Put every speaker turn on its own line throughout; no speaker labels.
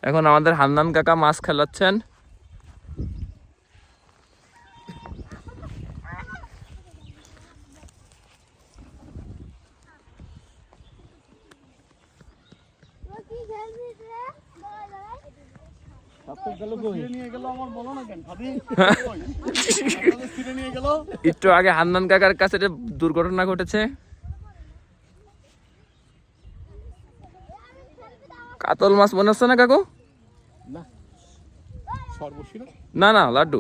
এখন আমাদের হান্নান কাকা মাছ খেলাচ্ছেন। একটু আগে হান্নান কাকার কাছে দুর্ঘটনা ঘটেছে। কাতল মাছ মনে হচ্ছে না কাকু? না না, লাড্ডু।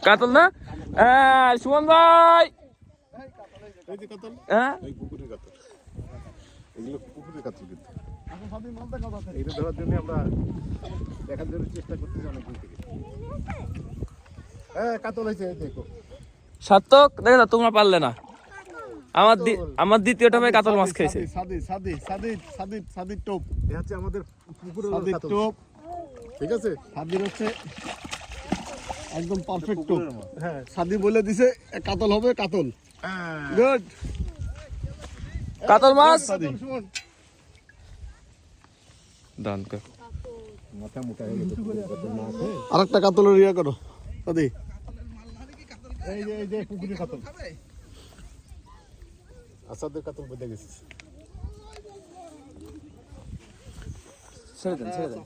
কাতল না? সুমন ভাই, হ্যাঁ
এগুলো পুকুরের কাতল, কিন্তু এটা ধরার জন্য আমরা দেখার জন্য চেষ্টা করতেছি অনেকদিন থেকে। হ্যাঁ কাতল হয়েছে, দেখো।
সার্থক, দেখো না তোমরা পারলে না। আমার দ্বিতীয়টা ভাই কাতল মাছ খেয়েছে।
সাদির টোপ, এ হচ্ছে আমাদের পুকুরের টোপ, ঠিক আছে? সাদির হচ্ছে একদম পারফেক্ট টোপ। হ্যাঁ, সাদি বলে দিছে কাতল হবে, কাতল। গুড,
কাতল মাছ দান কর।
মাথা মোটা হয়ে গেছে। আরেকটা কাতলের ইয়া করো সাদি। এই যে পুকুরের কাতল, আসাদের কাতল বেঁধে গেছে।
ছেড়ে দেন, ছেড়ে দেন।